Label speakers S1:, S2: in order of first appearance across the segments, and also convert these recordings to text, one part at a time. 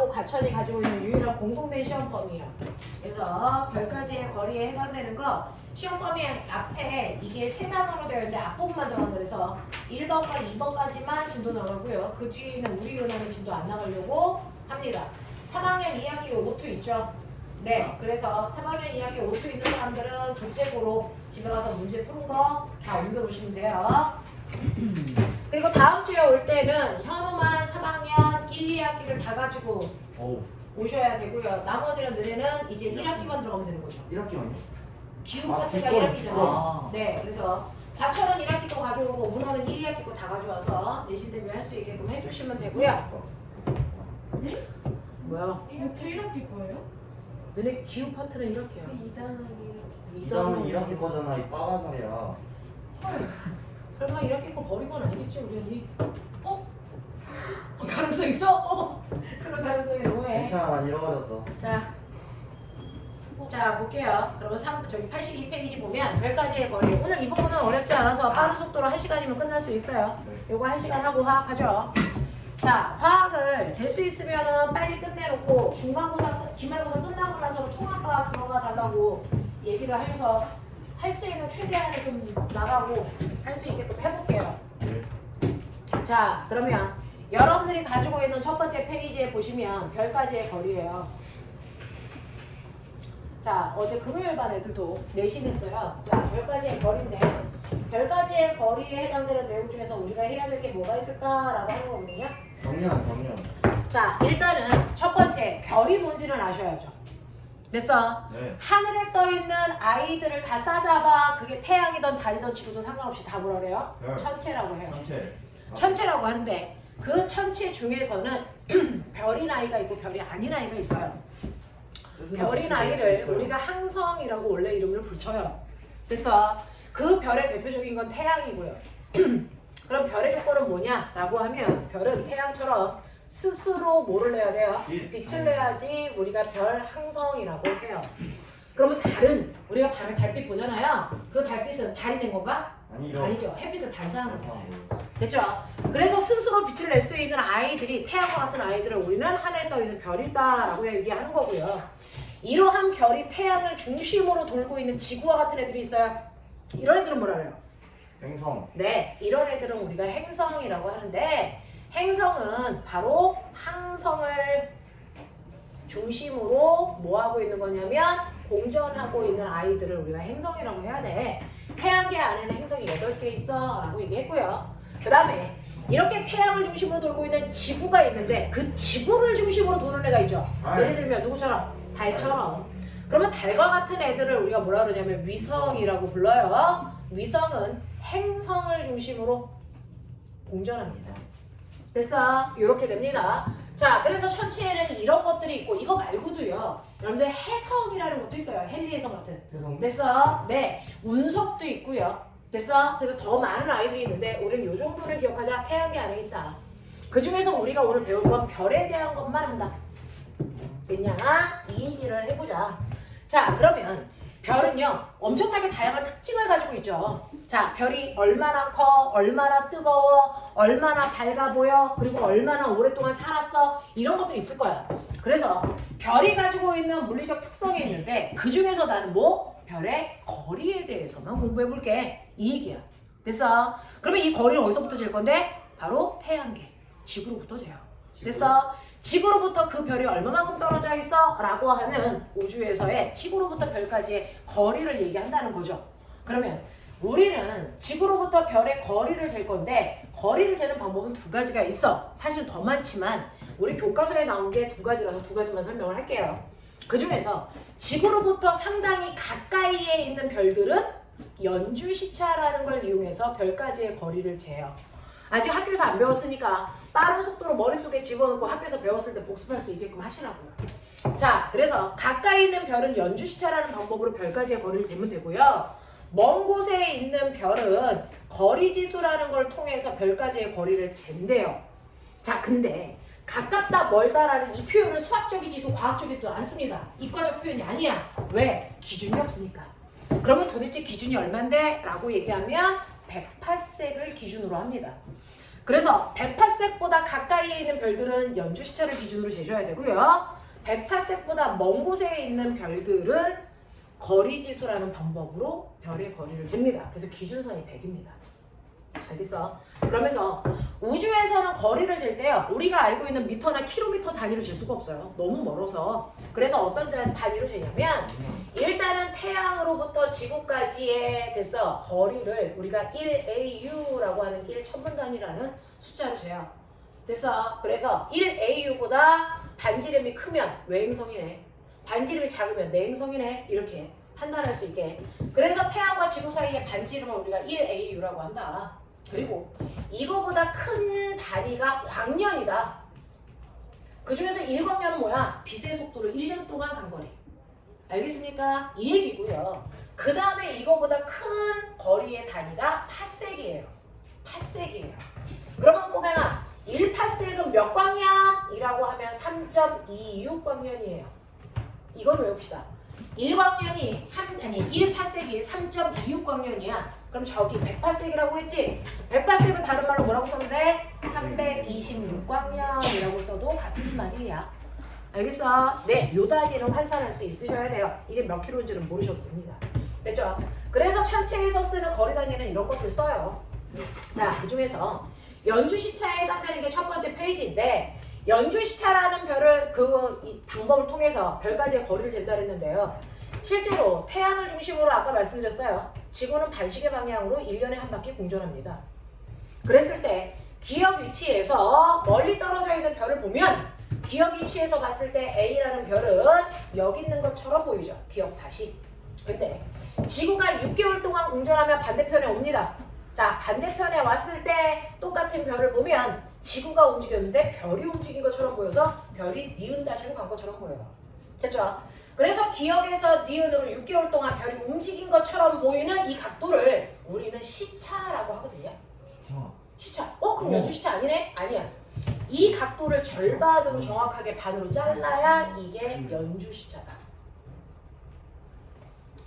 S1: 별하고 가천이 가지고 있는 유일한 공통된 시험 범위예요. 그래서 별까지의 거리에 해당되는 거 시험 범위 앞에 이게 세 단어로 되어 있는데 앞부분만 들어가면 그래서 1번과 2번까지만 진도 나가고요. 그 뒤에 있는 우리 은하는 진도 안 나가려고 합니다. 3학년 2학기 오투 있죠? 네, 그래서 3학년 2학기 오투 있는 사람들은 교책으로 집에 가서 문제 푸는 거 다 옮겨보시면 돼요. 그리고 다음 주에 올 때는 현우만 3학년 1, 2학기를 다 가지고 오셔야 되고요. 나머지는 너네는 이제 1학기만 들어가면 되는 거죠.
S2: 1학기만요?
S1: 기후 파트가 1학기잖아요. 네, 그래서 과천은 1학기 거 가져오고 문어는 1, 2학기 거 다 가져와서 내신 대비 할 수 있게끔 해주시면 되고요. 뭐야?
S3: 이거 1학기 거예요?
S1: 너네 기후 파트는 1학기야.
S2: 2단은 1학기 거잖아, 이 빠가사리야.
S1: 설마 1학기 거 버리건 아니겠지 우리 언니? 가능성 있어? 그런 가능성이 너무해.
S2: 괜찮아, 난 잃어버렸어.
S1: 자 볼게요. 그러면 저기 82페이지 보면 별까지의 거리. 오늘 이 부분은 어렵지 않아서 빠른 속도로 1시간이면 끝날 수 있어요. 요거 1시간 하고 화학하죠. 자, 화학을 될 수 있으면은 빨리 끝내놓고 중간고사, 기말고사 끝나고 나서 통합과학 들어가 달라고 얘기를 해서 할 수 있는 최대한을 좀 나가고 할 수 있게끔 해볼게요. 자, 그러면 여러분들이 가지고 있는 첫 번째 페이지에 보시면 별까지의 거리예요. 자, 어제 금요일 반 애들도 내신했어요. 자, 별까지의 거리인데 별까지의 거리에 해당되는 내용 중에서 우리가 해야 될 게 뭐가 있을까라고 하는 거거든요.
S2: 경련.
S1: 자, 일단은 첫 번째 별이 뭔지는 아셔야죠. 됐어?
S2: 네.
S1: 하늘에 떠있는 아이들을 다 싸잡아. 그게 태양이든 달이든 지구든 상관없이 다 뭐라 그래요?
S2: 별.
S1: 천체라고 해요.
S2: 전체.
S1: 천체라고 하는데 그 천체 중에서는 별인 아이가 있고 별이 아닌 아이가 있어요. 별인 아이를 우리가 항성이라고 원래 이름을 붙여요. 그래서 그 별의 대표적인 건 태양이고요. 그럼 별의 조건은 뭐냐라고 하면 별은 태양처럼 스스로 뭐를 내야 돼요? 빛을 내야지 우리가 별 항성이라고 해요. 그러면 달은 우리가 밤에 달빛 보잖아요. 그 달빛은 달이 낸 건가? 아니죠. 햇빛을 발사하는 거예요. 됐죠? 그래서 스스로 빛을 낼 수 있는 아이들이 태양과 같은 아이들을 우리는 하늘에 떠 있는 별이다라고 얘기하는 거고요. 이러한 별이 태양을 중심으로 돌고 있는 지구와 같은 애들이 있어요. 이런 애들은 뭐라 그래요?
S2: 행성.
S1: 네, 이런 애들은 우리가 행성이라고 하는데 행성은 바로 항성을 중심으로 뭐 하고 있는 거냐면 공전하고 있는 아이들을 우리가 행성이라고 해야 돼. 태양계 안에는 행성이 8개 있어 라고 얘기했고요. 그 다음에 이렇게 태양을 중심으로 돌고 있는 지구가 있는데 그 지구를 중심으로 도는 애가 있죠. 예를 들면 누구처럼? 달처럼. 그러면 달과 같은 애들을 우리가 뭐라 그러냐면 위성이라고 불러요. 위성은 행성을 중심으로 공전합니다. 됐어? 이렇게 됩니다. 자, 그래서 천체에는 이런 것들이 있고 이거 말고도요. 여러분들 해성이라는 것도 있어요. 헨리해성 같은.
S2: 해성.
S1: 됐어? 네. 운석도 있고요. 됐어? 그래서 더 많은 아이들이 있는데 우리는 요 정도를 기억하자. 태양계 안에 있다. 그 중에서 우리가 오늘 배울 건 별에 대한 것만 한다. 됐냐? 이 얘기를 해보자. 자, 그러면 별은요 엄청나게 다양한 특징을 가지고 있죠. 자, 별이 얼마나 커, 얼마나 뜨거워, 얼마나 밝아 보여, 그리고 얼마나 오랫동안 살았어, 이런 것들이 있을 거야. 그래서 별이 가지고 있는 물리적 특성이 있는데 그 중에서 나는 뭐? 별의 거리에 대해서만 공부해 볼게. 이 얘기야. 됐어? 그러면 이 거리는 어디서부터 잴 건데? 바로 태양계, 지구로부터 재요. 됐어? 지구로부터 그 별이 얼마만큼 떨어져 있어? 라고 하는 우주에서의 지구로부터 별까지의 거리를 얘기한다는 거죠. 그러면 우리는 지구로부터 별의 거리를 잴 건데 거리를 재는 방법은 두 가지가 있어. 사실 더 많지만 우리 교과서에 나온 게 두 가지라서 두 가지만 설명을 할게요. 그 중에서 지구로부터 상당히 가까이에 있는 별들은 연주시차라는 걸 이용해서 별까지의 거리를 재요. 아직 학교에서 안 배웠으니까 빠른 속도로 머릿속에 집어넣고 학교에서 배웠을 때 복습할 수 있게끔 하시라고요. 자, 그래서 가까이 있는 별은 연주시차라는 방법으로 별까지의 거리를 재면 되고요. 먼 곳에 있는 별은 거리지수라는 걸 통해서 별까지의 거리를 잰대요. 자, 근데 가깝다 멀다라는 이 표현은 수학적이지도 과학적이지도 않습니다. 이과적 표현이 아니야. 왜? 기준이 없으니까. 그러면 도대체 기준이 얼만데? 라고 얘기하면 108색을 기준으로 합니다. 그래서 108색보다 가까이 있는 별들은 연주시차를 기준으로 재줘야 되고요. 108색보다 먼 곳에 있는 별들은 거리지수라는 방법으로 별의 거리를 잽니다. 그래서 기준선이 100입니다. 알겠어? 그러면서 우주에서는 거리를 잴 때요. 우리가 알고 있는 미터나 킬로미터 단위로 잴 수가 없어요. 너무 멀어서. 그래서 어떤 단위로 재냐면 일단은 태양으로부터 지구까지의 됐어. 거리를 우리가 1AU라고 하는 1천분 단위라는 숫자로 재요. 됐어? 그래서 1AU보다 반지름이 크면 외행성이네. 반지름이 작으면 내행성이네. 이렇게 판단할 수 있게. 그래서 태양과 지구 사이의 반지름을 우리가 1AU라고 한다. 그리고 이거보다 큰 단위가 광년이다. 그 중에서 1광년은 뭐야? 빛의 속도로 1년 동안 간 거리. 알겠습니까? 이 얘기고요. 그 다음에 이거보다 큰 거리의 단위가 파섹이에요. 파섹이에요. 그러면 꼬맹아 1파섹은 몇 광년이라고 하면 3.26광년이에요. 이건 외웁시다. 1광년이 1파섹이 3.26광년이야. 그럼 저기 108색이라고 했지? 108색은 다른 말로 뭐라고 써도 돼? 326광년이라고 써도 같은 말이야. 알겠어? 네, 요 단위를 환산할 수 있으셔야 돼요. 이게 몇 킬로인지는 모르셔도 됩니다. 됐죠? 그래서 천체에서 쓰는 거리 단위는 이런 것들 써요. 자, 그 중에서 연주시차에 해당되는 게 첫 번째 페이지인데 연주시차라는 별을 이 방법을 통해서 별까지의 거리를 잰다 했는데요. 실제로 태양을 중심으로 아까 말씀드렸어요. 지구는 반시계 방향으로 1년에 한 바퀴 공전합니다. 그랬을 때 기역 위치에서 멀리 떨어져 있는 별을 보면 기역 위치에서 봤을 때 A라는 별은 여기 있는 것처럼 보이죠. 기억 다시. 근데 지구가 6개월 동안 공전하면 반대편에 옵니다. 자, 반대편에 왔을 때 똑같은 별을 보면 지구가 움직였는데 별이 움직인 것처럼 보여서 별이 니은 다시로 간 것처럼 보여요. 됐죠? 그래서 기역에서 니은으로 6개월 동안 별이 움직인 것처럼 보이는 이 각도를 우리는 시차라고 하거든요. 시차. 그럼 연주시차 아니네? 아니야. 이 각도를 절반으로 정확하게 반으로 잘라야 이게 연주시차다.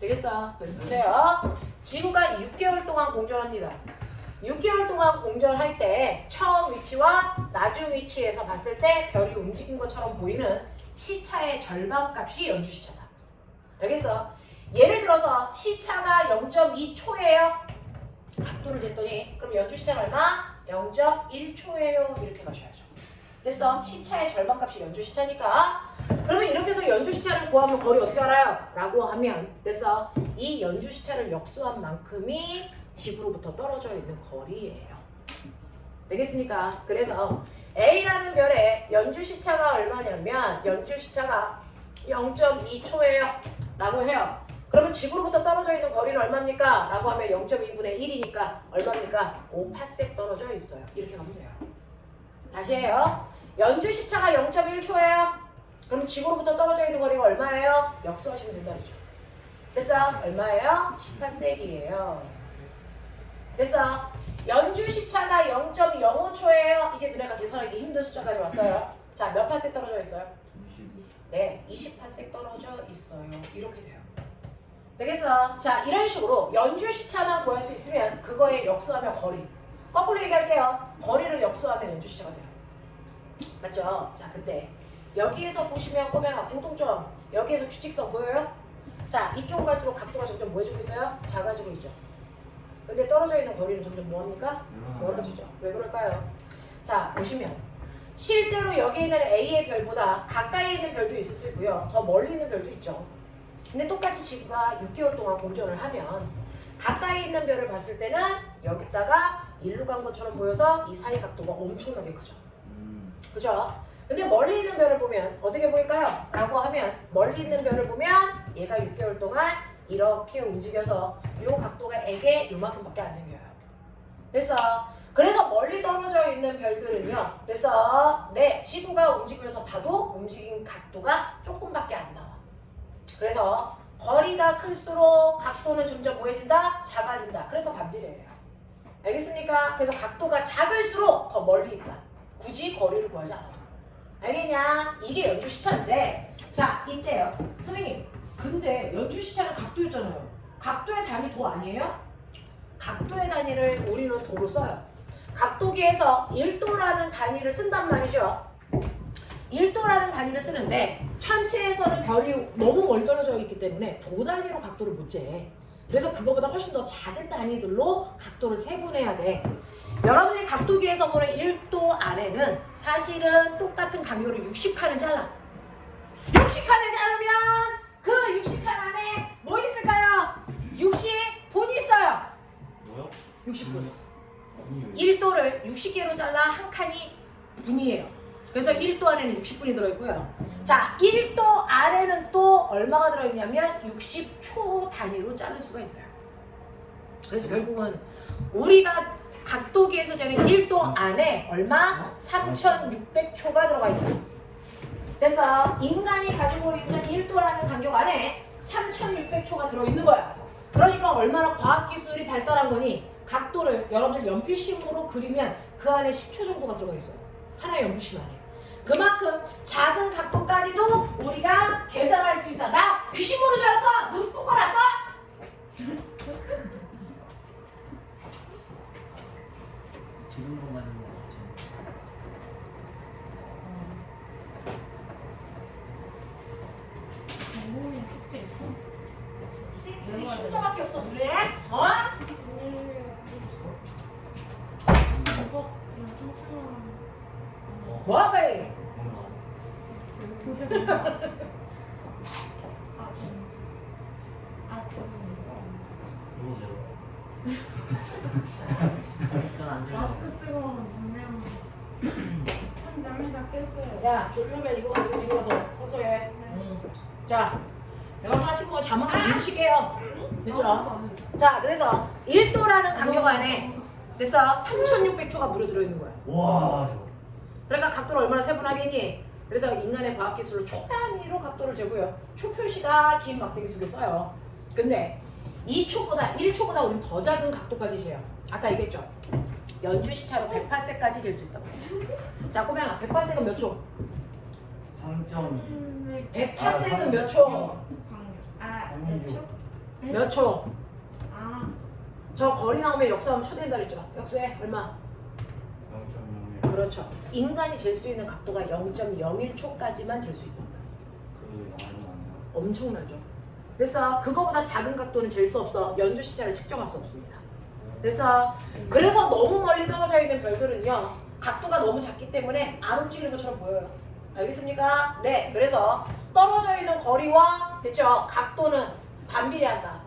S1: 되겠어? 그래서 보세요. 지구가 6개월 동안 공전합니다. 6개월 동안 공전할 때 처음 위치와 나중 위치에서 봤을 때 별이 움직인 것처럼 보이는 시차의 절반값이 연주시차다. 알겠어? 예를 들어서 시차가 0.2초예요. 각도를 쟀더니 그럼 연주시차는 얼마? 0.1초예요. 이렇게 가셔야죠. 됐어? 시차의 절반값이 연주시차니까 그러면 이렇게 해서 연주시차를 구하면 거리 어떻게 알아요? 라고 하면 됐어? 이 연주시차를 역수한 만큼이 지구로부터 떨어져 있는 거리예요. 되겠습니까? 그래서 A라는 별의 연주시차가 얼마냐면 연주시차가 0.2초예요 라고 해요. 그러면 지구로부터 떨어져 있는 거리는 얼마입니까? 라고 하면 0.2분의 1이니까 얼마입니까? 5파섹 떨어져 있어요. 이렇게 가면 돼요. 다시 해요. 연주시차가 0.1초예요. 그러면 지구로부터 떨어져 있는 거리가 얼마예요? 역수하시면 된다죠. 됐어? 얼마예요? 10파섹이에요. 됐어? 연주시차가 0.05초예요. 이제 너네가 계산하기 힘든 숫자까지 왔어요. 자, 몇 파섹 떨어져 있어요? 네, 20파섹 떨어져 있어요. 이렇게 돼요. 되겠어? 자, 이런 식으로 연주시차만 구할 수 있으면 그거에 역수하면 거리. 거꾸로 얘기할게요. 거리를 역수하면 연주시차가 돼요. 맞죠? 자, 근데 여기에서 보시면 꼬맹아 공통점 여기에서 규칙성 보여요? 자, 이쪽으로 갈수록 각도가 점점 뭐해지고 있어요? 작아지고 있죠. 근데 떨어져 있는 거리는 점점 뭐합니까? 멀어지죠. 왜 그럴까요? 자, 보시면 실제로 여기 있는 A의 별보다 가까이 있는 별도 있을 수 있고요. 더 멀리 있는 별도 있죠. 근데 똑같이 지구가 6개월 동안 공전을 하면 가까이 있는 별을 봤을 때는 여기다가 일로 간 것처럼 보여서 이 사이 각도가 엄청나게 크죠. 그죠? 근데 멀리 있는 별을 보면 어떻게 보일까요? 라고 하면 멀리 있는 별을 보면 얘가 6개월 동안 이렇게 움직여서 이 각도가 에게 요만큼밖에 안 생겨요. 됐어? 그래서 멀리 떨어져 있는 별들은요. 됐어? 네, 지구가 움직이면서 봐도 움직인 각도가 조금밖에 안 나와. 그래서 거리가 클수록 각도는 점점 뭐해진다? 작아진다. 그래서 반비례해요. 알겠습니까? 그래서 각도가 작을수록 더 멀리 있다. 굳이 거리를 구하지 않아도. 알겠냐? 이게 연주시차인데 자, 이때요. 선생님, 근데 연주시차는 각도였잖아요. 각도의 단위 도 아니에요? 각도의 단위를 우리는 도로 써요. 각도기에서 1도라는 단위를 쓴단 말이죠. 1도라는 단위를 쓰는데 천체에서는 별이 너무 멀리 떨어져 있기 때문에 도 단위로 각도를 못 재. 그래서 그거보다 훨씬 더 작은 단위들로 각도를 세분해야 돼. 여러분들이 각도기에서 보는 1도 안에는 사실은 똑같은 간격으로 60칸을 잘라. 60칸을 자르면 그 60칸 안에 뭐 있을까요? 60분이 있어요.
S2: 뭐요?
S1: 60분.
S2: 아니,
S1: 1도를 60개로 잘라 한 칸이 분이에요. 그래서 1도 안에는 60분이 들어있고요. 자, 1도 안에는 또 얼마가 들어있냐면 60초 단위로 자를 수가 있어요. 그래서 결국은 우리가 각도기에서 재는 1도 안에 얼마? 3600초가 들어가 있다. 그래서 인간이 가지고 있는 1도라는 간격 안에 3600초가 들어있는 거야. 그러니까 얼마나 과학기술이 발달한 거니 각도를 여러분들 연필심으로 그리면 그 안에 10초 정도가 들어가 있어요. 하나의 연필심 안에. 그만큼 작은 각도까지도 우리가 계산할 수 있다. 나 귀신 보는 줄 알았어. 눈 똑바로 안 떠?
S3: 지금 거 맞는 거 같죠?
S4: 공공이 숙제 있어?
S1: 우리 10초밖에 없어. 그래? 어?
S4: 이거 야 청소년
S1: 뭐야 빨리.
S4: 도저히 못 봐. 아 저는 저는
S2: 누구세요?
S3: 전안 돼요.
S4: 마스크 쓰고 못 내면 한 남이 다 깼어요.
S1: 야 졸려면 이거 가지고 집에 가서 청소해. 자, 내가 하나씩 뭐 잠은 안 드실게요. 됐죠? 자, 그래서 1도라는 간격 안에 그래서 3600초가 무려 들어있는 거야.
S2: 와, 저거.
S1: 그러니까 각도를 얼마나 세분하겠니? 그래서 인간의 과학기술로 초 단위로 각도를 재고요. 초 표시가 긴 막대기 2개 써요. 근데 2초보다 1초보다 우린 더 작은 각도까지 재요. 아까 얘기했죠? 연주시차로 108세까지 잴 수 있다고. 자, 꼬맹아, 108세는 몇 초?
S2: 3.2.
S1: 108세는 몇 초?
S4: 몇 초?
S1: 몇 초?
S4: 아
S1: 저 거리 나오면 역수하면 초된다 그랬죠? 역수해 얼마?
S2: 0.01.
S1: 그렇죠. 인간이 잴 수 있는 각도가 0.01초까지만 잴 수 있다.
S2: 그 나이는 아니야.
S1: 엄청나죠. 그래서 그거보다 작은 각도는 잴 수 없어. 연주 시차를 측정할 수 없습니다. 그래서 너무 멀리 떨어져 있는 별들은요, 각도가 너무 작기 때문에 안 움직이는 것처럼 보여요. 알겠습니까? 네. 그래서 떨어져 있는 거리와 됐죠? 각도는 반비례한다.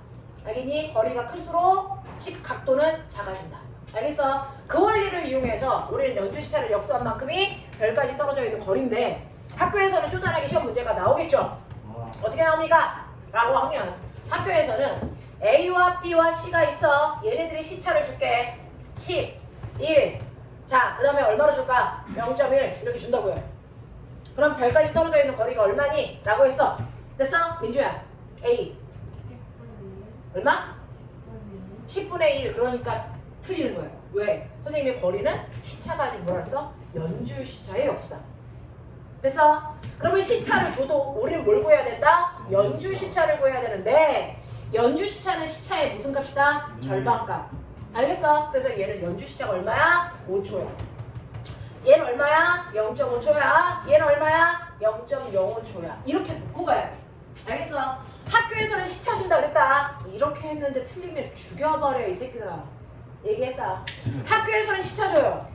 S1: 알겠니? 거리가 클수록 각도는 작아진다. 알겠어? 그 원리를 이용해서 우리는 연주 시차를 역수한 만큼이 별까지 떨어져 있는 거리인데 학교에서는 쪼잔하게 시험 문제가 나오겠죠?
S2: 와,
S1: 어떻게 나옵니까? 라고 하면 학교에서는 A와 B와 C가 있어. 얘네들이 시차를 줄게. 10, 1. 자, 그 다음에 얼마로 줄까? 0.1 이렇게 준다고요. 그럼 별까지 떨어져 있는 거리가 얼마니? 라고 했어. 됐어? 민주야. A. 얼마? 10분의 1. 그러니까 틀리는 거예요. 왜? 선생님의 거리는 시차가 아니고 뭐라 했어? 연주 시차의 역수다. 됐어? 그러면 시차를 줘도 우리는 뭘 구해야 된다? 연주 시차를 구해야 되는데 연주 시차는 시차의 무슨 값이다? 절반값. 알겠어? 그래서 얘는 연주 시차가 얼마야? 5초야. 얘는 얼마야? 0.5초야. 얘는 얼마야? 0.05초야. 이렇게 놓고 가야 돼. 알겠어? 학교에서는 시차 준다 그랬다. 이렇게 했는데 틀리면 죽여버려 이 새끼들아. 얘기했다. 학교에서는 시차 줘요.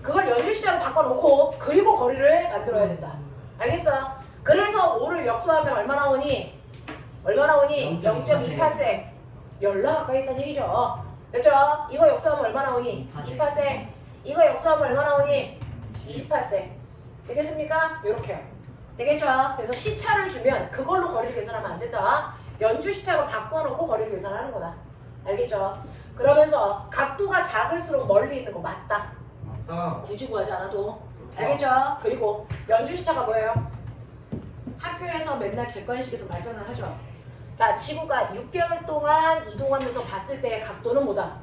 S1: 그걸 연주 시차로 바꿔놓고 그리고 거리를 만들어야 된다. 알겠어? 그래서 5를 역수하면 얼마 나오니? 얼마 나오니? 0.28세. 열나 가까이 있다는 얘기죠. 됐죠? 이거 역수하면 얼마 나오니? 28세. 이거 역수하면 얼마 나오니? 28세. 되겠습니까? 요렇게요. 되겠죠? 그래서 시차를 주면 그걸로 거리를 계산하면 안 된다. 연주 시차로 바꿔놓고 거리를 계산하는 거다. 알겠죠? 그러면서 각도가 작을수록 멀리 있는 거 맞다.
S2: 맞다.
S1: 굳이 구하지 않아도. 알겠죠? 그리고 연주 시차가 뭐예요? 학교에서 맨날 객관식에서 말장난 하죠. 자, 지구가 6개월 동안 이동하면서 봤을 때의 각도는 뭐다?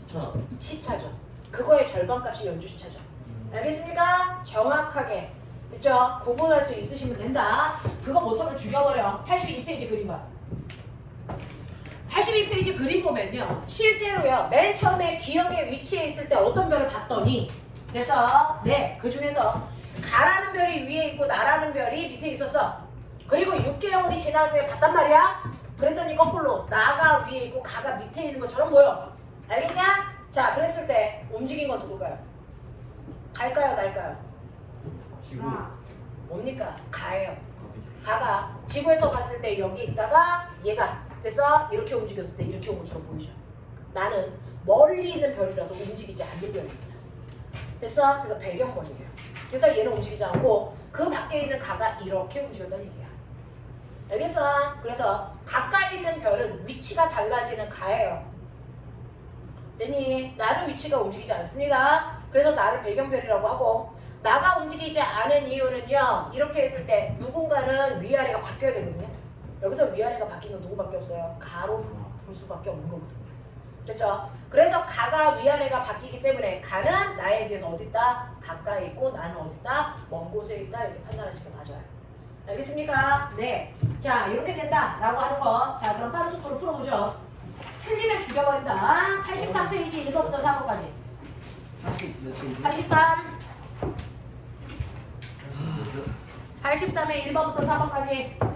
S2: 시차.
S1: 시차죠. 그거의 절반값이 연주 시차죠. 알겠습니까? 정확하게. 그쵸? 구분할 수 있으시면 된다. 그거 못하면 죽여버려. 82페이지 그림 봐. 82페이지 그림 보면요. 실제로요. 맨 처음에 기억의 위치에 있을 때 어떤 별을 봤더니 그래서 네, 그 중에서 가라는 별이 위에 있고 나라는 별이 밑에 있었어. 그리고 6개월이 지난 후에 봤단 말이야. 그랬더니 거꾸로 나가 위에 있고 가가 밑에 있는 것처럼 보여. 알겠냐? 자, 그랬을 때 움직인 건 누굴까요? 갈까요, 날까요?
S2: 지구.
S1: 뭡니까? 가예요. 가가 지구에서 봤을 때 여기 있다가 얘가 그래서 이렇게 움직였을 때 이렇게 온 것처럼 보이죠. 나는 멀리 있는 별이라서 움직이지 않는 별입니다. 됐어? 그래서 배경머리예요. 그래서 얘는 움직이지 않고 그 밖에 있는 가가 이렇게 움직였다는 얘기야. 알겠어? 그래서 가까이 있는 별은 위치가 달라지는 가예요. 됐니? 나는 위치가 움직이지 않습니다. 그래서 나를 배경별이라고 하고 나가 움직이지 않은 이유는요. 이렇게 했을 때 누군가는 위아래가 바뀌어야 되거든요. 여기서 위아래가 바뀐 건 누구밖에 없어요. 가로 볼 수밖에 없는 거거든요. 됐죠? 그래서 가가 위아래가 바뀌기 때문에 가는 나에 비해서 어디 있다? 가까이 있고 나는 어디 있다? 먼 곳에 있다. 이렇게 판단하시는 게 맞아요. 알겠습니까? 네. 자, 이렇게 된다 라고 하는 거. 자, 그럼 빠른 속도로 풀어보죠. 틀리면 죽여버린다. 84페이지 1번부터 4번까지. 83. 83에 1번부터 4번까지.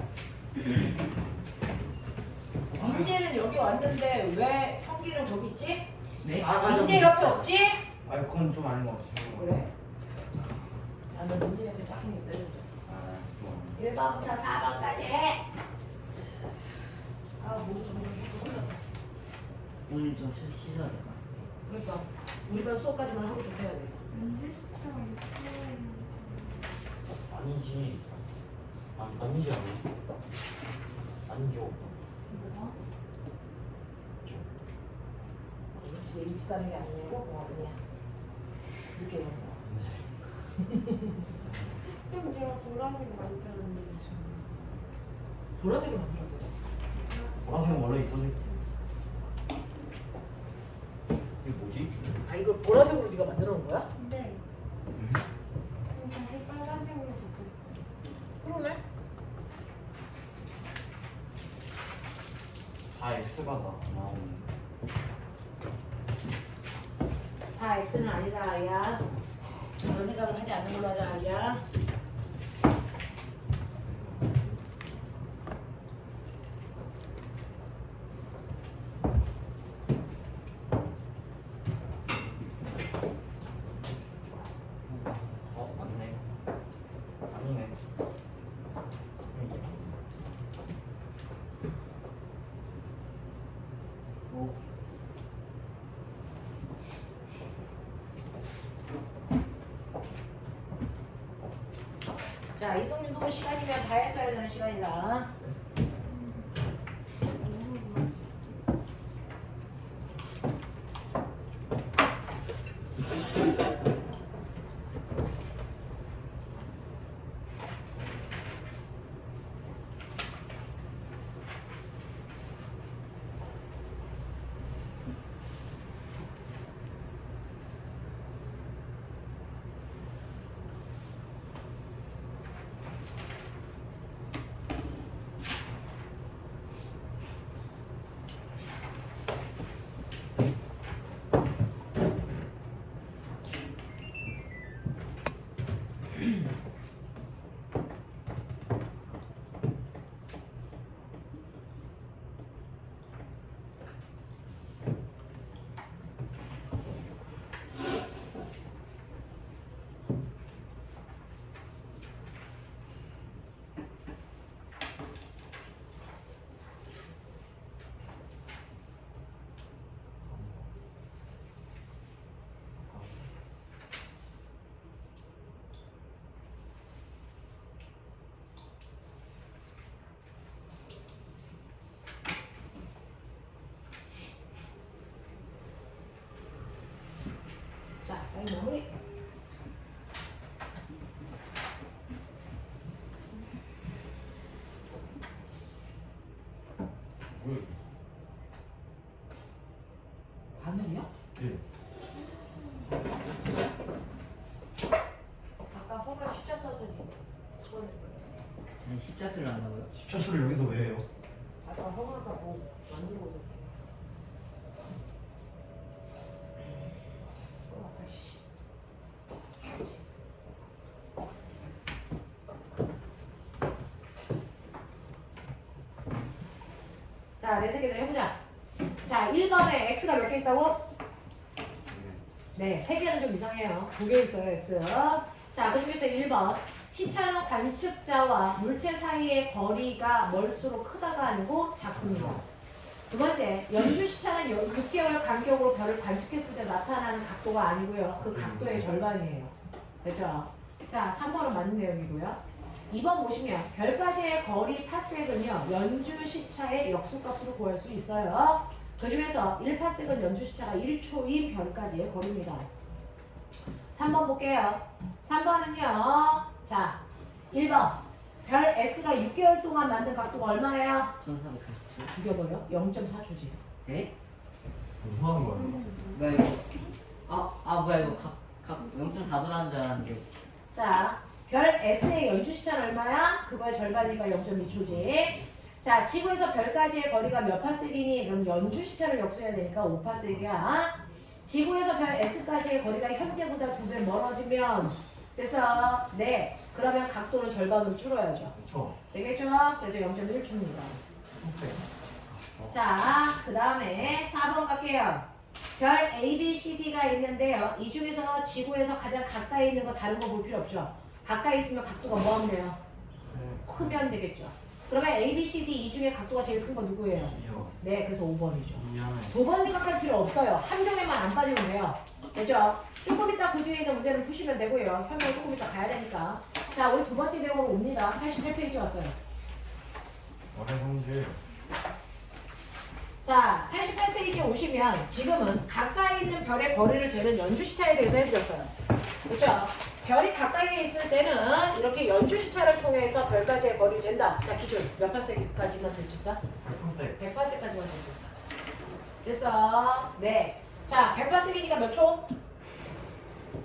S1: 민재는 여기 왔는데 왜 성기는 저기 있지?
S3: 네?
S1: 민재 옆에 없지?
S2: 아, 그건 좀 아닌 것 같아요.
S1: 그래? 나는 민재 옆에 짝꿍이 있어야 돼.
S2: 아, 좀.
S1: 1번부터 4번까지. 아, 목이 좀
S3: 오늘 좀 쉬셔야 될 것 같아요.
S1: 그러니까 우리 반 수업까지만 하고 좀 해야 돼.
S2: 아니지. 아니지 않아? 아니죠.
S1: 뭐가?
S2: 그쵸.
S1: 그렇지, 일찍 가는 게 아니고 뭐 그냥 이렇게 하는 거야.
S4: 좀 제가 보라색 만들었는데
S1: 보라색을 만들어도 돼.
S2: 보라색은 원래 있던 이게 뭐지?
S1: 아, 이걸 보라색으로 네가 만들어 놓은 거야?
S4: 네. 다시 빨간색으로 바꿨어요.
S1: 그러네.
S2: 다 X가 나오는.
S1: 다 X는 아니다, 아이야. 그런 생각을 하지 않는 걸로 하자, 아이야.
S2: 맞네. 아니네.
S3: 오.
S1: 자, 이동윤동은 시간이면 다 했어야 되는 시간이다. 자, 빨리 마무리.
S2: 왜?
S1: 하늘이야?
S2: 예.
S1: 아까 허가 십자 써더니 그거는
S3: 아니 십자수를 한다고요?
S2: 십자수를 여기서 왜 해요?
S1: 아까 허가가 뭐 만들거든. 개 있다고? 네, 3개는 좀 이상해요. 2개 있어요, X. 자, 그 중에서 1번. 시차는 관측자와 물체 사이의 거리가 멀수록 크다가 아니고 작습니다. 두 번째, 연주 시차는 6개월 간격으로 별을 관측했을 때 나타나는 각도가 아니고요. 그 각도의 절반이에요. 됐죠? 자, 3번은 맞는 내용이고요. 2번 보시면 별까지의 거리 파섹은요. 연주 시차의 역수값으로 구할 수 있어요. 그 중에서 1파섹은 연주 시차가 1초인 별까지의 거리입니다. 3번 볼게요. 3번은요. 자, 1번. 별 S가 6개월 동안 만든 각도가 얼마예요?
S3: 1440초.
S1: 죽여버려? 0.4초지.
S3: 에?
S2: 뭐 하는 거야?
S3: 뭐야 이거? 뭐야 이거 각 0.4도라는 줄 알았는데.
S1: 자, 별 S의 연주 시차는 얼마야? 그거의 절반이니까 0.2초지. 자, 지구에서 별까지의 거리가 몇 파섹이니? 그럼 연주 시차를 역수해야 되니까 5파섹이야. 지구에서 별 S까지의 거리가 현재보다 2배 멀어지면 그래서 네, 그러면 각도는 절반으로 줄어야죠.
S2: 그쵸?
S1: 되겠죠? 그래서 0.1초입니다.
S2: 네.
S1: 자, 그 다음에 4번 갈게요. 별 A, B, C, D가 있는데요. 이 중에서 지구에서 가장 가까이 있는 거 다른 거 볼 필요 없죠. 가까이 있으면 각도가 뭐 하면 돼요? 크면 되겠죠. 그러면 A, B, C, D 이 중에 각도가 제일 큰 거 누구예요?
S2: 이요.
S1: 네, 그래서 5번이죠.
S2: 미안해.
S1: 2번 생각할 필요 없어요. 함정에만 안 빠지면 돼요. 되죠? 조금 이따 그 뒤에 있는 문제는 푸시면 되고요. 현명 조금 이따 가야 되니까. 자, 우리 두 번째 내용으로 옵니다. 88페이지 왔어요.
S2: 어린 성질.
S1: 자, 88페이지에 오시면 지금은 가까이 있는 별의 거리를 재는 연주시차에 대해서 해드렸어요. 그렇죠? 별이 가까이에 있을 때는 이렇게 연주시차를 통해서 별까지의 거리를 잰다. 자, 기준 몇 파섹까지만 잴 수 있다?
S2: 100%.
S1: 100파섹까지만 잴 수 있다. 그래서 네. 자, 100파섹이니까 몇 초?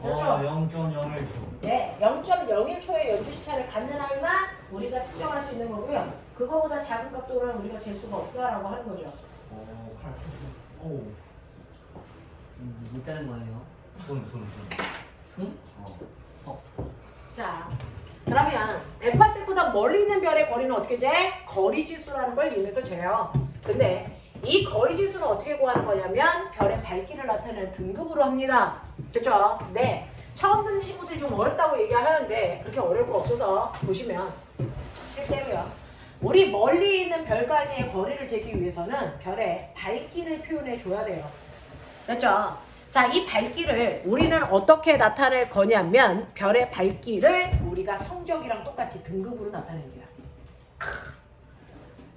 S1: 몇 초?
S2: 0.01초.
S1: 네, 0.01초의 연주시차를 갖는 아이만 우리가 측정할 수 있는 거고요. 그거보다 작은 각도는 우리가 잴 수가 없다라고 하는 거죠.
S2: 칼. 오.
S3: 못 자른 거예요?
S2: 손.
S3: 손?
S1: 자, 그러면 100파섹보다 멀리 있는 별의 거리는 어떻게 재? 거리지수라는 걸 이용해서 재요. 근데 이 거리지수는 어떻게 구하는 거냐면 별의 밝기를 나타내는 등급으로 합니다. 그렇죠? 네. 처음 듣는 친구들이 좀 어렵다고 얘기하는데 그렇게 어려울 거 없어서 보시면 실제로요. 우리 멀리 있는 별까지의 거리를 재기 위해서는 별의 밝기를 표현해 줘야 돼요. 됐죠? 자, 이 밝기를 우리는 어떻게 나타낼 거냐면 별의 밝기를 우리가 성적이랑 똑같이 등급으로 나타내는 거야.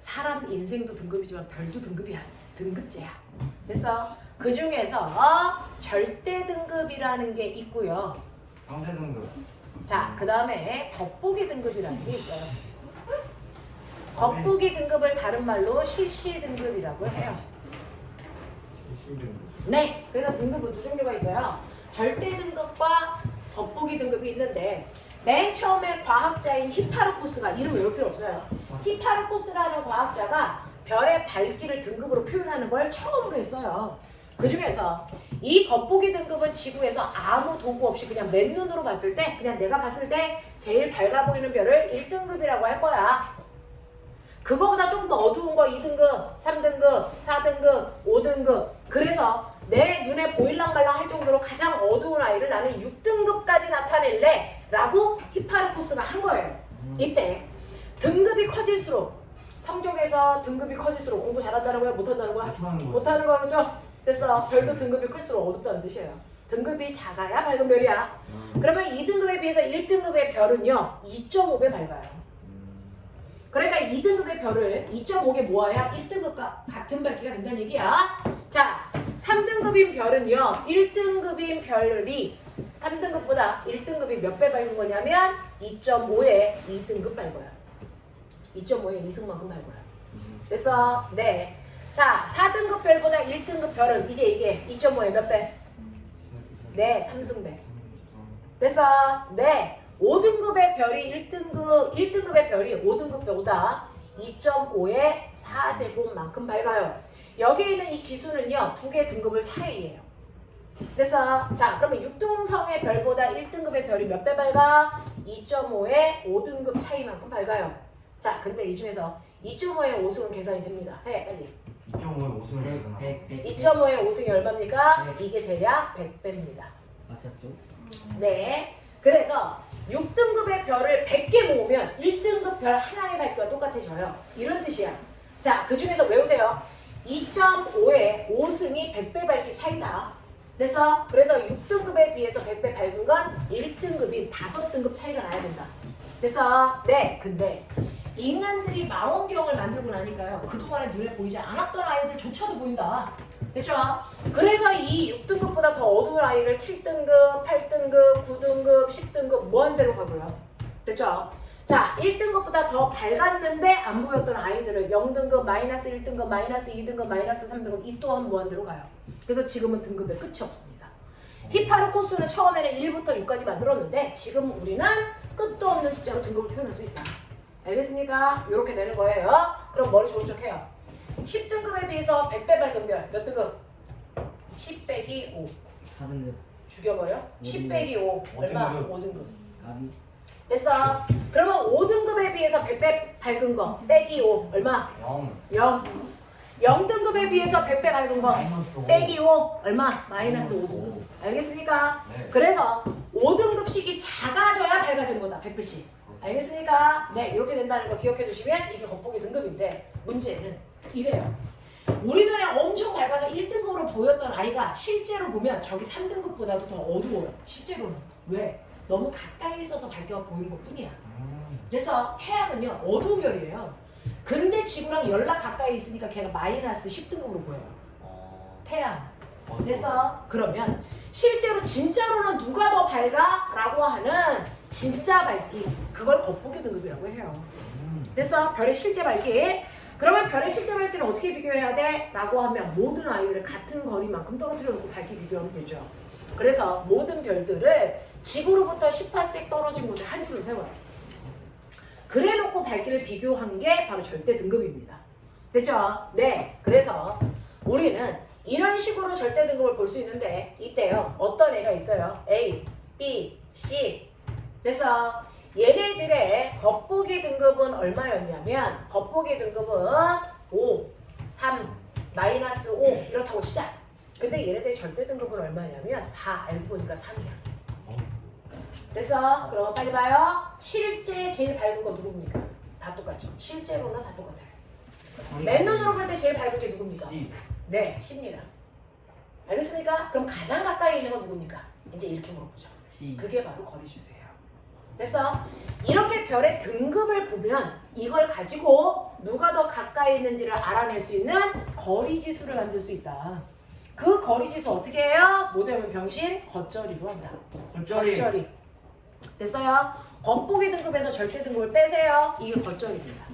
S1: 사람 인생도 등급이지만 별도 등급이야. 등급제야. 됐어? 그 중에서 절대 등급이라는 게 있고요.
S2: 상대 등급.
S1: 자, 그 다음에 겉보기 등급이라는 게 있어요. 겉보기 등급을 다른 말로 실시 등급이라고 해요.
S2: 실시 등급.
S1: 네, 그래서 등급은 두 종류가 있어요. 절대 등급과 겉보기 등급이 있는데 맨 처음에 과학자인 히파르코스가 이름 외울 필요 없어요. 히파르코스라는 과학자가 별의 밝기를 등급으로 표현하는 걸 처음으로 했어요. 그 중에서 이 겉보기 등급은 지구에서 아무 도구 없이 그냥 맨눈으로 봤을 때 그냥 내가 봤을 때 제일 밝아 보이는 별을 1등급이라고 할 거야. 그거보다 조금 더 어두운 거 2등급, 3등급, 4등급, 5등급. 그래서 내 눈에 보일랑말랑 할 정도로 가장 어두운 아이를 나는 6등급까지 나타낼래 라고 히파르코스가 한 거예요. 이때 등급이 커질수록 성적에서 등급이 커질수록 공부 잘한다는 거야? 못한다는 거야? 못하는 거야, 그죠? 그래서 별도 등급이 클수록 어둡다는 뜻이에요. 등급이 작아야 밝은 별이야. 그러면 2등급에 비해서 1등급의 별은요 2.5배 밝아요. 그러니까 2등급의 별을 2.5개 모아야 1등급과 같은 밝기가 된다는 얘기야. 자, 3등급인 별은요 1등급인 별이 3등급보다 1등급이 몇 배 밝은 거냐면 2.5에 2등급 밝아요. 2.5에 2승만큼 밝아요. 됐어? 네. 자, 4등급 별보다 1등급 별은 이제 이게 2.5에 몇 배? 네, 3승배. 됐어? 네. 5등급의 별이 1등급의 별이 5등급보다 2.5의 4제곱만큼 밝아요. 여기에 있는 이 지수는요, 두 개 등급을 차이예요. 그래서 자, 그러면 6등성의 별보다 1등급의 별이 몇 배 밝아? 2.5의 5등급 차이만큼 밝아요. 자, 근데 이 중에서 2.5의 5승은 계산이 됩니다. 해, 빨리.
S2: 2.5에 5승을
S3: 100,
S2: 하잖아.
S3: 100, 100.
S1: 2.5의 5승이 얼마입니까?
S3: 네.
S1: 이게 대략 100배입니다.
S3: 맞았죠?
S1: 네. 그래서 6등급의 별을 100개 모으면 1등급 별 하나의 밝기와 똑같아져요. 이런 뜻이야. 자, 그 중에서 외우세요. 2.5의 5승이 100배 밝기 차이다. 됐어? 그래서 6등급에 비해서 100배 밝은 건 1등급인 5등급 차이가 나야 된다. 됐어? 네. 근데 인간들이 망원경을 만들고 나니까요. 그동안에 눈에 보이지 않았던 아이들조차도 보인다. 됐죠? 그래서 이 6등급보다 더 어두운 아이를 7등급, 8등급, 9등급, 10등급 무한대로 가고요. 됐죠? 자, 1등급보다 더 밝았는데 안 보였던 아이들을 0등급, 마이너스 1등급, 마이너스 2등급, 마이너스 3등급 이 또한 무한대로 가요. 그래서 지금은 등급에 끝이 없습니다. 히파르코스는 처음에는 1부터 6까지 만들었는데 지금 우리는 끝도 없는 숫자로 등급을 표현할 수 있다. 알겠습니까? 이렇게 되는 거예요. 그럼 머리 좋은 척 해요. 10등급에 비해서 100배 밝은 별 몇 등급? 10 빼기 5
S3: 4등급.
S1: 죽여버려? 10 빼기 5 얼마?
S2: 5등급.
S1: 5등급
S3: 까비.
S1: 됐어. 그러면 5등급에 비해서 100배 밝은 거 빼기 5 얼마?
S2: 0.
S1: 0 0등급에 비해서 100배 밝은 거
S2: 마이너스 5.
S1: 빼기 5 얼마? 마이너스 5 알겠습니까?
S2: 네.
S1: 그래서 5등급씩이 작아져야 밝아지는 거다 100배씩 알겠습니까? 네 이렇게 된다는 거 기억해 두시면 이게 겉보기 등급인데 문제는 이래요. 우리 눈에 엄청 밝아서 1등급으로 보였던 아이가 실제로 보면 저기 3등급보다도 더 어두워요. 실제로는. 왜? 너무 가까이 있어서 밝게 보이는 것 뿐이야. 그래서 태양은요 어두운 별이에요. 근데 지구랑 연락 가까이 있으니까 걔가 마이너스 10등급으로 보여요. 태양. 그래서 그러면 실제로 진짜로는 누가 더 밝아? 라고 하는 진짜 밝기 그걸 겉보기 등급이라고 해요. 그래서 별의 실제 밝기 그러면 별의 실제 밝기는 어떻게 비교해야 돼? 라고 하면 모든 아이들을 같은 거리만큼 떨어뜨려 놓고 밝기 비교하면 되죠. 그래서 모든 별들을 지구로부터 18색 떨어진 곳에 한 줄을 세워요. 그래 놓고 밝기를 비교한 게 바로 절대 등급입니다. 됐죠? 네. 그래서 우리는 이런 식으로 절대 등급을 볼 수 있는데 이때요. 어떤 애가 있어요. A, B, C. 그래서 얘네들의 겉보기 등급은 얼마였냐면 겉보기 등급은 5, 3, 마이너스 5 이렇다고 치자. 근데 얘네들의 절대 등급은 얼마냐면 다 알고 보니까 3이야. 그래서 그럼 빨리 봐요. 실제 제일 밝은 거 누굽니까? 다 똑같죠. 실제로는 다 똑같아요. 맨눈으로 볼 때 제일 밝은 게 누굽니까?
S2: C.
S1: 네, C입니다. 알겠습니까? 그럼 가장 가까이 있는 건 누굽니까? 이제 이렇게 물어보죠.
S3: C.
S1: 그게 바로 거리주세요. 됐어? 이렇게 별의 등급을 보면 이걸 가지고 누가 더 가까이 있는지를 알아낼 수 있는 거리지수를 만들 수 있다. 그 거리지수 어떻게 해요? 못하면 병신 겉절이로 한다. 겉절이. 됐어요? 겉보기 등급에서 절대 등급을 빼세요. 이게 겉절입니다.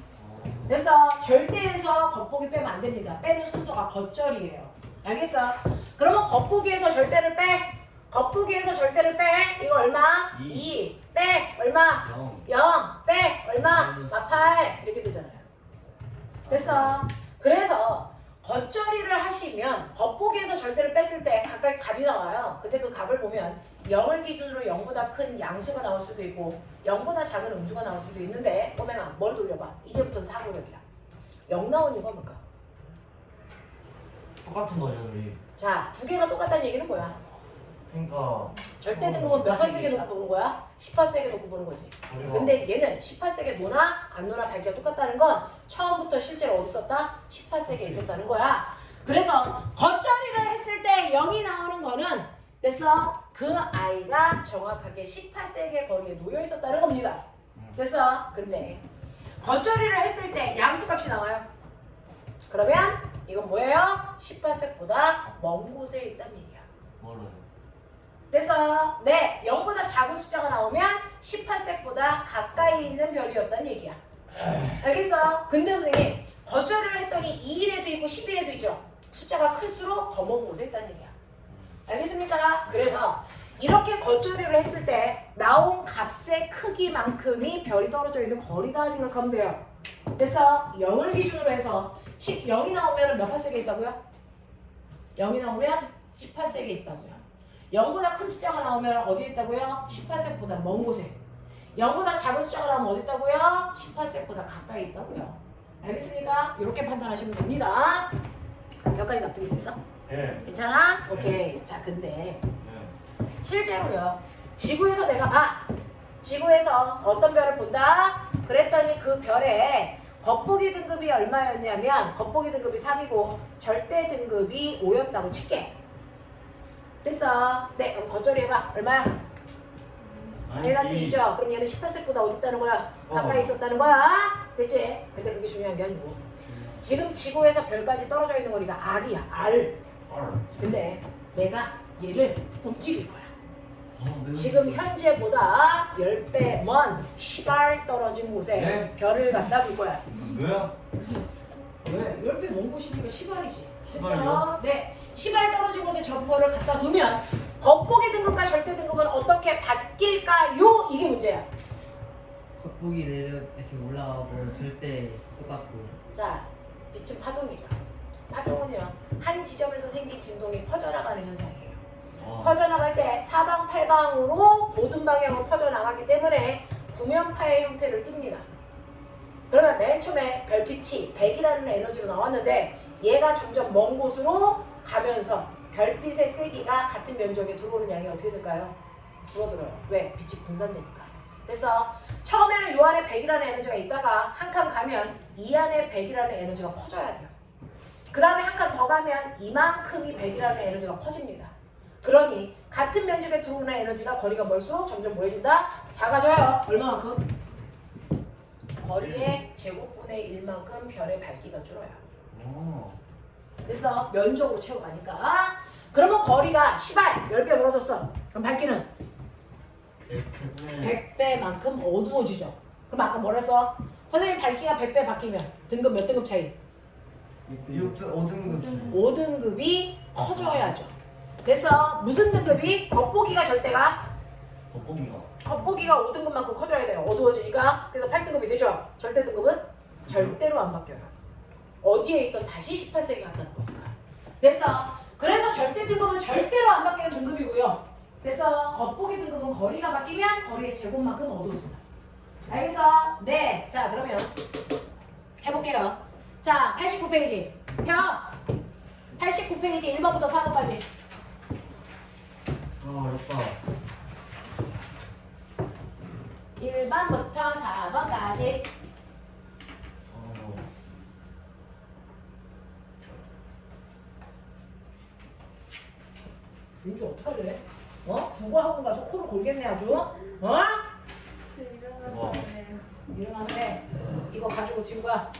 S1: 됐어? 절대에서 겉보기 빼면 안 됩니다. 빼는 순서가 겉절이에요. 알겠어? 그러면 겉보기에서 절대를 빼. 겉보기에서 절대를 빼. 이거 얼마? 2. 빼. 얼마? 0. 빼. 얼마? 8. 이렇게 되잖아요. 됐어? 그래서 겉절이를 하시면 겉보기에서 절대를 뺐을 때 각각 값이 나와요. 근데 그 값을 보면 0을 기준으로 0보다 큰 양수가 나올 수도 있고 0보다 작은 음수가 나올 수도 있는데 꼬맹아 머리 돌려봐. 이제부터는 사고력이야. 0 나온 이유가 뭘까?
S2: 똑같은 거죠, 우리.
S1: 자, 두 개가 똑같다는 얘기는 뭐야?
S2: 그러니까
S1: 절대 등급은 몇 발색에 놓고 보는 거야? 18색에 놓고 보는 거지. 근데 얘는 18색에 노나 안 노나 밝기가 똑같다는 건 처음부터 실제로 어디 있었다? 18색에 있었다는 거야. 그래서 겉절이를 했을 때 0이 나오는 거는 됐어? 그 아이가 정확하게 18색의 거리에 놓여 있었다는 겁니다. 됐어? 근데 겉절이를 했을 때 양수값이 나와요. 그러면 이건 뭐예요? 18색보다 먼 곳에 있다는 얘기야.
S2: 몰라요.
S1: 그래서 네, 0보다 작은 숫자가 나오면 18색보다 가까이 있는 별이었다는 얘기야. 알겠어? 근데 선생님 겉절이를 했더니 2일에도 있고 10일에도 있죠. 숫자가 클수록 더 먼 곳에 있다는 얘기야. 알겠습니까? 그래서 이렇게 겉절이를 했을 때 나온 값의 크기만큼이 별이 떨어져 있는 거리다 생각하면 돼요. 그래서 0을 기준으로 해서 0이 나오면 몇 팔색에 있다고요? 0이 나오면 18색에 있다고요. 0보다 큰 숫자가 나오면 어디에 있다고요? 18색보다 먼 곳에. 0보다 작은 숫자가 나오면 어디 있다고요? 18색보다 가까이 있다고요. 알겠습니까? 이렇게 판단하시면 됩니다. 여기까지 납득이 됐어?
S2: 예.
S1: 괜찮아? 오케이. 자, 근데
S2: 예.
S1: 실제로요. 지구에서 내가 봐. 지구에서 어떤 별을 본다? 그랬더니 그 별의 겉보기 등급이 얼마였냐면 겉보기 등급이 3이고 절대 등급이 5였다고 칠게. 됐어. 네, 그럼 겉절이 해봐. 얼마야? 마이너스 2죠. 그럼 얘는 18색보다 어디 있다는 거야? 가까이 있었다는 거야. 그치? 근데 그게 중요한 게 아니고 지금 지구에서 별까지 떨어져 있는 거리가 R이야. R. 근데 내가 얘를 움직일 거야. 지금 현재보다 10배 먼 시발 떨어진 곳에
S2: 네?
S1: 별을 갖다 둘 거야.
S2: 왜요?
S1: 왜? 10배 먼 곳이니까 시발이지.
S2: 시발이요?
S1: 됐어? 네. 시발 떨어진 곳에 저 별을 갖다 두면 겉보기 등급과 절대 등급은 어떻게 바뀔까요? 이게 문제야.
S3: 겉보기 내려 이렇게 올라가고 절대 똑같고.
S1: 자, 빛은 파동이죠. 파동은요, 한 지점에서 생긴 진동이 퍼져나가는 현상이에요. 퍼져나갈 때 사방팔방으로 모든 방향으로 퍼져나가기 때문에 구면파의 형태를 띱니다. 그러면 맨 처음에 별빛이 100이라는 에너지로 나왔는데 얘가 점점 먼 곳으로 가면서 별빛의 세기가 같은 면적에 들어오는 양이 어떻게 될까요? 줄어들어요. 왜? 빛이 분산되니까. 됐어? 처음에는 요 안에 100이라는 에너지가 있다가 한 칸 가면 이 안에 100이라는 에너지가 퍼져야 돼요. 그 다음에 한 칸 더 가면 이만큼이 100이라는 에너지가 퍼집니다. 그러니 같은 면적에 들어오는 에너지가 거리가 멀수록 점점 뭐해진다? 작아져요. 얼마만큼? 거리의 제곱분의 1만큼 별의 밝기가 줄어요. 됐어? 면적으로 채워가니까. 그러면 거리가 시발 10배 멀어졌어. 그럼 밝기는 100배만큼 어두워지죠. 그럼 아까 뭐라 했어? 선생님 밝기가 100배 바뀌면 등급 몇 등급 차이?
S2: 5등급
S1: 5등급이 커져야죠. 됐어? 무슨 등급이? 겉보기가 절대가? 겉보기가 5등급만큼 커져야 돼요. 어두워지니까. 그래서 8등급이 되죠. 절대 등급은 절대로 안 바뀌어요. 어디에 있던 다시 18세기 갔다는 거니까. 됐어? 그래서 절대 등급은 절대로 안 바뀌는 등급이고요. 됐어? 겉보기 등급은 거리가 바뀌면 거리의 제곱만큼 어두워진다. 알겠어? 네. 자, 그러면 해볼게요. 자, 89페이지. 펴. 89페이지 1번부터 4번까지.
S2: 어렵다.
S1: 1번부터 4번까지. 윤주 어떡할래? 어? 국어학원 가서 코를 골겠네 아주? 어? 일어나네. 이거 가지고 뒤로 가.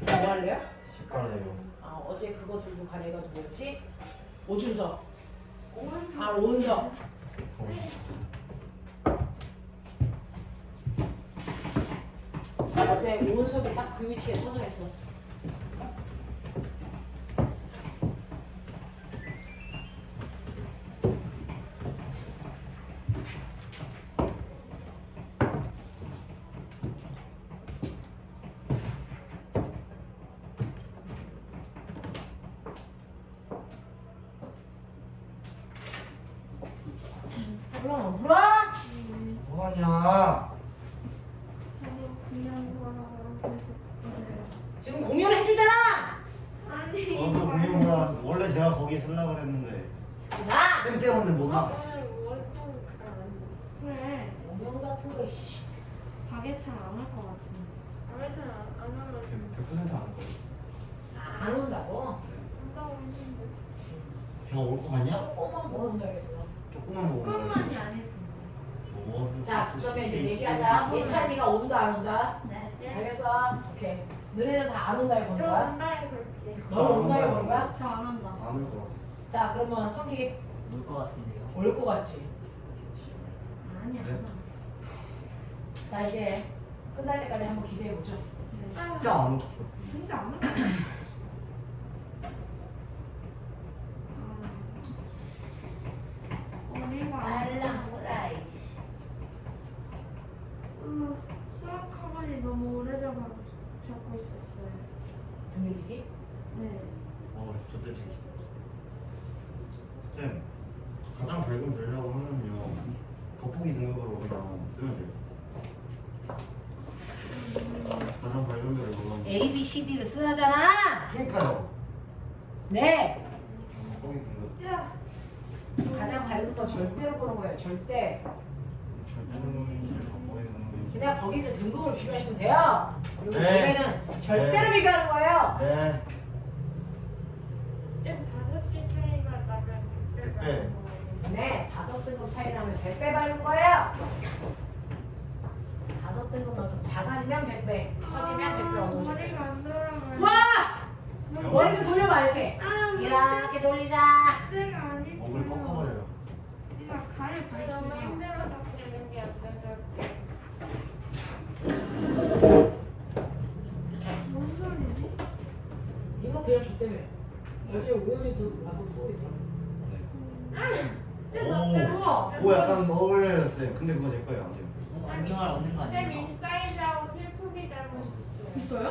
S1: 뭐 할래요?
S2: 식갈래요.
S1: 아, 어제 그거 들고 가래가지고 뭐였지? 오준석. 아, 오은석. 어제 오은석이 딱 그 위치에 서서 했어. 몰라?
S2: 뭐하냐?
S1: 지금 공연 해주잖아.
S4: 아니.
S2: 너도 공룡가 원래 제가 거기 살라 그랬는데
S1: 나.
S2: 쌤 때문에 못 나갔어.
S4: 그래.
S1: 공연 같은 거 씨.
S4: 바게차 안 할 것 같은데. 바게차 안 하면
S2: 100% 안 거야.
S1: 안 온다고?
S4: 한다고 했는데.
S2: 걔가 올 거 같냐?
S1: 조금만 먹었어 알겠어.
S2: 조금만 먹으면
S4: 조금만이 아니지.
S1: 자, 그러면 이제 얘기하자. 예찬이가 온다 안 온다?
S4: 네.
S1: 알겠어. 오케이. 너네는 다 안 온다에 거는
S4: 저
S1: 거야?
S4: 온다에 그럴게.
S1: 너는 온다에 거는 거야?
S4: 저 안 한다.
S2: 안올 거.
S1: 자, 그러면 성기
S3: 올 것 같은데요.
S1: 올 거 같지?
S4: 아니야.
S2: 네.
S1: 자, 이제 끝날 때까지 한번 기대해 보죠.
S2: 진짜 안 올 거.
S4: 진짜 안 한다. 수학 학원이 너무 오래 잡고 있었어요.
S1: 등대지기?
S4: 네.
S2: 저때 쌤 가장 밝은 별이라고 하면요 돋보기 등급으로 그냥 쓰면 돼요. 가장 밝은 별을 물론.
S1: A, B, C, D를 쓰잖아.
S2: 그러니까요.
S1: 네.
S2: 돋보기 등급.
S4: 야.
S1: 가장 밝은 거 절대로 보는 거예요. 절대.
S2: 절대는 제일 돋보이는 등급이지.
S1: 그냥 거기 있는 등급으로 비교하시면 돼요. 그리고
S2: 네.
S1: 노래는 절대로
S2: 네.
S1: 비교하는 거예요.
S2: 네.
S4: 좀 5개 차이가 나면 100배
S2: 네.
S1: 네, 5등급 차이 나면 100배 바른 거예요. 5등급만큼 작아지면 100배, 커지면 100배 얻는 거죠.
S4: 머리가 안 돌아가요.
S1: 와! 머리 좀 돌려봐, 이렇게.
S4: 아,
S1: 이렇게 돌리자.
S4: 때가 아니고.
S2: 목을 꺾어버려요.
S4: 이거 가위 너무 힘들어서 그냥 여기 앉아서. 뭔 소리지?
S1: 이거 배열 줬다며. 어제 우연히도 와서 쓰고 있더라고.
S2: 오. 오 약간 어울렸어요. 근데 그거 제 거예요. 안 돼요.
S3: 안경알 없는 거
S4: 쌤
S3: 아니에요?
S4: 인사이드하고 슬프게 닮으셨어요.
S1: 있어요?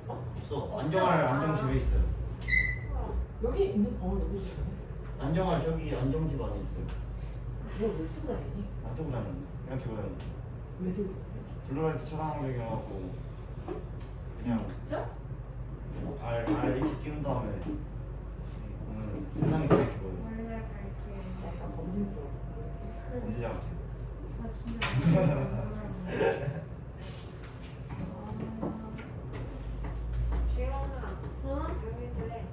S2: 없어. 안정 집에 있어요.
S1: 여기 있는, 여기 있어요.
S2: 안정할 저기 안정 집 안에 있어요.
S1: 이거 왜 쓰고 다니니?
S2: 안 쓰고 다녔는데 그냥 들고 다녔는데.
S1: 왜 들고
S2: 블루라이트 차단하려고 그냥
S1: 진짜?
S2: 알 이렇게 끼운 다음에 보면 세상이 그렇게 보여요.
S4: 원래 갈게요.
S1: 약간 범신스러워.
S2: 언제 잡았지?
S4: 아 진짜. 지원아, 여기 제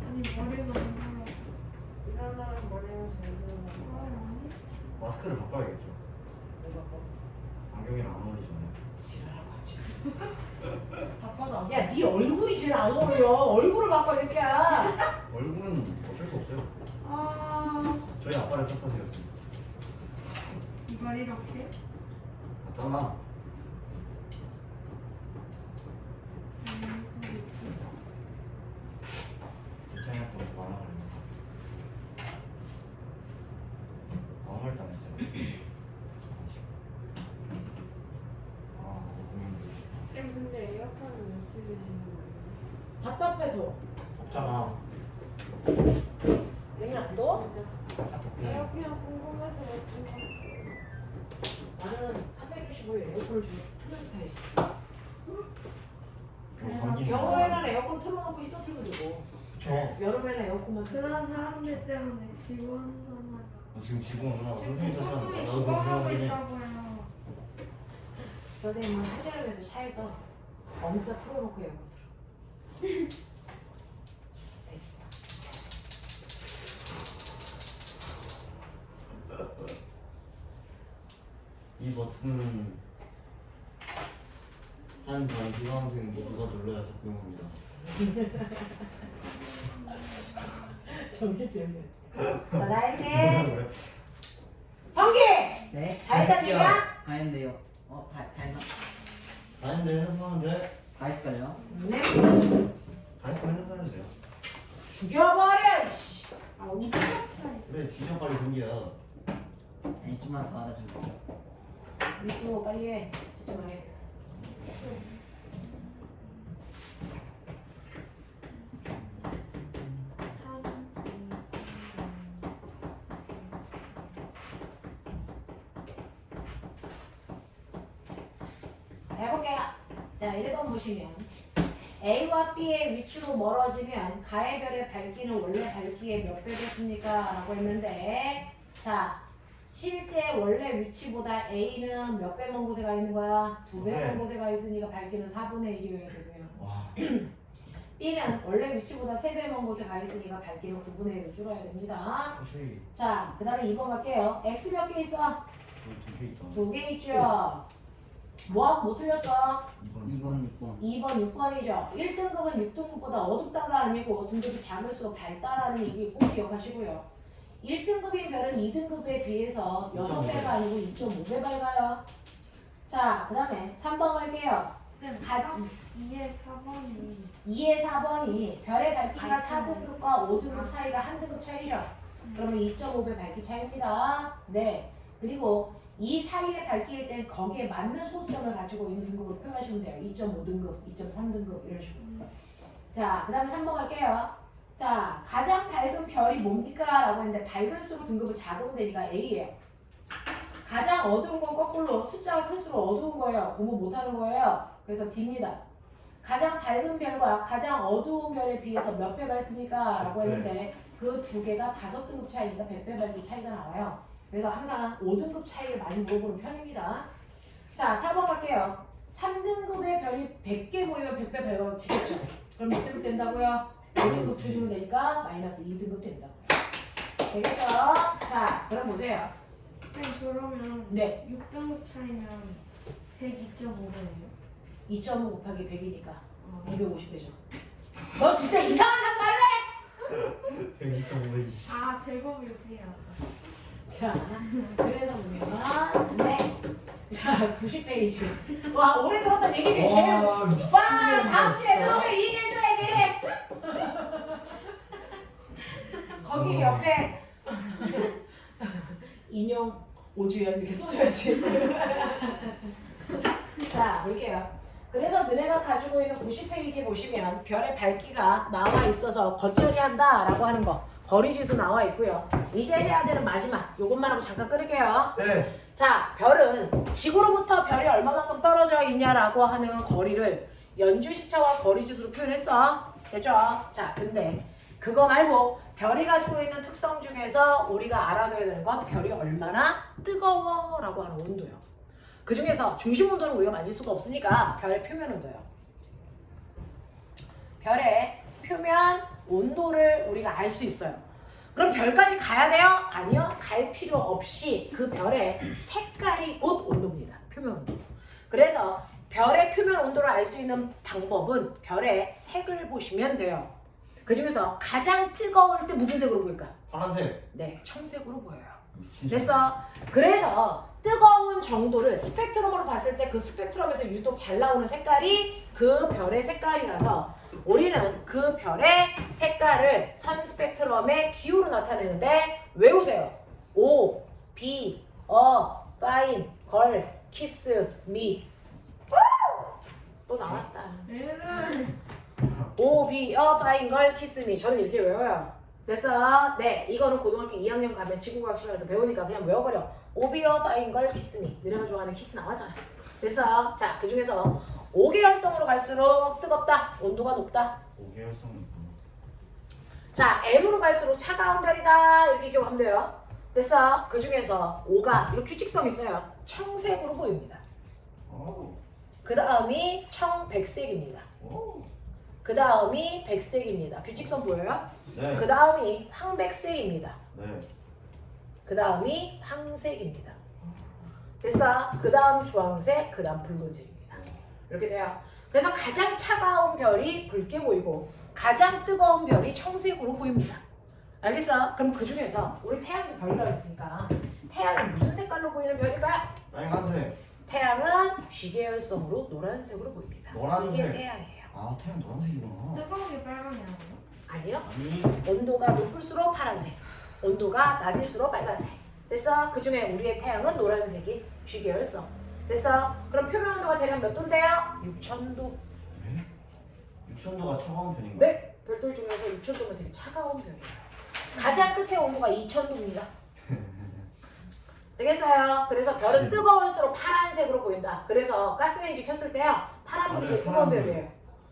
S4: 아니 머리가 안 돌아. 일어나면 머리가 잘 돌아. 아니.
S2: 마스크를 바꿔야겠죠. 안경이랑 안 어울리잖아요.
S1: 바꿔도 야, 네 얼굴이 제일 안 어울려. 얼굴을 바꿔, 새끼야.
S2: 얼굴은 어쩔 수 없어요.
S4: 아
S2: 저희 아빠를 탓하세요.
S4: 이걸 이렇게?
S2: 맞잖아. 이창이한테 먼저 말아버렸네. 아무 말도 안 했어요. 아, 고민돼.
S4: 쌤 근데 에어컨은 왜 틀으시는 거예요?
S1: 답답해서.
S2: 없잖아.
S1: 냉면 안 더워?
S4: 에어컨 궁금해서 못 틀어.
S1: 나는 365일 에어컨을 주로 트는 스타일이지. 겨울에는 에어컨 틀어놓고 히터 틀고 되고
S2: 그쵸.
S1: 여름에는 에어컨만 틀어.
S4: 그런 사람들 때문에 지원하나.
S2: 지금 지금 누나 선생님
S4: 지금
S2: 탓하는
S4: 소문이
S2: 거야. 나도 그렇게
S4: 죽어가고
S2: 생각하긴 해.
S4: 있다고요.
S1: 선생님은 한여름에도 차에서 어묵다 틀어놓고 에어컨 틀어.
S2: 이 버튼은 한 반 기관생 모두가 눌러야 작동합니다.
S1: 전기 때문에. 자, 나이지.
S2: 왜?
S1: 전기!
S3: 네?
S1: 다 했단 얘기야?
S3: 다 했는데요. 다 했나?
S2: 다 했는데 해석하는데
S3: 다 했을걸요?
S1: 네.
S2: 다 했으면 해석하면 돼요.
S1: 죽여버려, 이씨.
S4: 아 오빠 차이.
S2: 그래 진짜 빨리 생기야.
S3: 아니 좀만 더 하다 좀.
S1: 미수, 빨리 해. 진짜 해. 해볼게요. 자, 1번 보시면 A와 B의 위치로 멀어지면 가의 별의 밝기는 원래 밝기의 몇 배 됐습니까? 라고 했는데 자, 실제 원래 위치보다 A는 몇 배 먼 곳에 가 있는 거야? 2배 먼 곳에 가 있으니까 밝기는 4분의 1이어야 되고요.
S2: 와.
S1: B는 원래 위치보다 3배 먼 곳에 가 있으니까 밝기는 9분의 1로 줄어야 됩니다.
S2: 사실
S1: 자, 그 다음에 2번 갈게요. X 몇 개 있어?
S2: 두개 있잖아.
S1: 2개 있죠? 뭐 틀렸어?
S2: 2번.
S3: 2번,
S1: 2번, 6번이죠. 1등급은 6등급보다 어둡다가 아니고 등급이 작을수록 밝다라는 얘기 꼭 기억하시고요. 1등급인 별은 2등급에 비해서 6배가 아니고 2.5배 밝아요. 자, 그 다음에 3번 갈게요.
S4: 쌤,
S1: 가-
S4: 2에 4번이
S1: 2에 4번이 별의 밝기가
S4: 밝기.
S1: 4등급과 5등급 사이가 한 등급 차이죠. 그러면 2.5배 밝기 차이입니다. 네. 그리고 이 사이의 밝기일 땐 거기에 맞는 소수점을 가지고 있는 등급으로 표현하시면 돼요. 2.5등급, 2.3등급 이런 식으로. 자, 그 다음에 3번 갈게요. 자, 가장 밝은 별이 뭡니까? 라고 했는데 밝을수록 등급은 작으면 되니까 A예요. 가장 어두운 건 거꾸로 숫자가 클수록 어두운 거예요. 공부 못하는 거예요. 그래서 D입니다. 가장 밝은 별과 가장 어두운 별에 비해서 몇 배 밝습니까? 라고 했는데 그 두 개가 5등급 차이니까 100배 밝기 차이가 나와요. 그래서 항상 5등급 차이를 많이 물어보는 편입니다. 자, 4번 갈게요. 3등급의 별이 100개 모이면 100배 밝아면 죽겠죠. 그럼 몇 등급 된다고요? 5등급 줄이면 되니까 마이너스 2등급 된다고요. 되겠죠? 자, 그럼 보세요.
S4: 쌤 그러면
S1: 네.
S4: 6등급 차이면 102.5배예요?
S1: 2.5 곱하기 100이니까 250배죠. 너 진짜 이상한 사수 할래?
S2: 102.5 이씨.
S4: 아 제곱이 어떻게 알았다.
S1: 자, 그래서 보면 네. 자, 90페이지. 와, 오래 들었던 얘기 중에 제일 와, 다음 주에 들어오면 얘기해줘야지. 거기 옆에 인형 오주연 이렇게 써줘야지. 자, 볼게요. 그래서 너네가 가지고 있는 90페이지 보시면 별의 밝기가 나와 있어서 겉절이 한다라고 하는 거 거리지수 나와 있고요. 이제 해야 되는 마지막 요것만 하고 잠깐 끊을게요.
S2: 네.
S1: 자, 별은 지구로부터 별이 얼마만큼 떨어져 있냐라고 하는 거리를 연주시차와 거리지수로 표현했어. 됐죠? 자, 근데 그거 말고 별이 가지고 있는 특성 중에서 우리가 알아둬야 되는 건 별이 얼마나 뜨거워라고 하는 온도요. 그 중에서 중심 온도는 우리가 만질 수가 없으니까 별의 표면 온도요. 별의 표면 온도를 우리가 알 수 있어요. 그럼 별까지 가야 돼요? 아니요. 갈 필요 없이 그 별의 색깔이 곧 온도입니다. 표면 온도. 그래서 별의 표면 온도를 알 수 있는 방법은 별의 색을 보시면 돼요. 그 중에서 가장 뜨거울 때 무슨 색으로 보일까?
S2: 파란색.
S1: 네, 청색으로 보여요.
S2: 미친.
S1: 됐어. 그래서 뜨거운 정도를 스펙트럼으로 봤을 때 그 스펙트럼에서 유독 잘 나오는 색깔이 그 별의 색깔이라서 우리는 그 별의 색깔을 선 스펙트럼의 기호로 나타내는데 외우세요. O, B, 파인, 걸, 키스, 미. 또 나왔다. O, B, 파인, 걸, 키스, 미. 저는 이렇게 외워요. 됐어? 네, 이거는 고등학교 2학년 가면 지구과학 시간에도 배우니까 그냥 외워버려. 오비어 파인 걸 키스미. 너네가 좋아하는 키스 나왔잖아. 됐어? 자, 그 중에서 5계열성으로 갈수록 뜨겁다. 온도가 높다.
S2: 5계열성.
S1: 자, M으로 갈수록 차가운 별이다. 이렇게 기억하면 돼요. 됐어? 그 중에서 5가 이거 규칙성 있어요. 청색으로 보입니다.
S2: 오.
S1: 그 다음이 청백색입니다.
S2: 오.
S1: 그 다음이 백색입니다. 규칙성 보여요?
S2: 네.
S1: 그 다음이 황백색입니다.
S2: 네.
S1: 그 다음이 황색입니다. 됐어? 그 다음 주황색, 그 다음 붉은색입니다. 이렇게 돼요. 그래서 가장 차가운 별이 붉게 보이고 가장 뜨거운 별이 청색으로 보입니다. 알겠어? 그럼 그 중에서 우리 태양이 별이라고 했으니까 태양은 무슨 색깔로 보이는 별일까요?
S2: 빨간색.
S1: 태양은 G계열성으로 노란색으로 보입니다.
S2: 노란색.
S1: 이게 태양이에요.
S2: 아, 태양 노란색이구나.
S4: 뜨거운 게 빨간이라고요?
S1: 아니요?
S2: 아니.
S1: 온도가 높을수록 파란색, 온도가 낮을수록 빨간색. 됐어? 그 중에 우리의 태양은 노란색이 G계열성. 됐어? 그럼 표면 온도가 대략 몇 도인데요? 6000도.
S2: 네? 6000도가 차가운 편인가?
S1: 네, 별들 중에서 6000도가 되게 차가운 별이에요. 가장 끝에 온도가 2000도입니다. 되겠어요? 그래서 별은 뜨거울수록 파란색으로 보인다. 그래서 가스레인지 켰을 때요, 파란불이 제일 뜨거운 별이에요.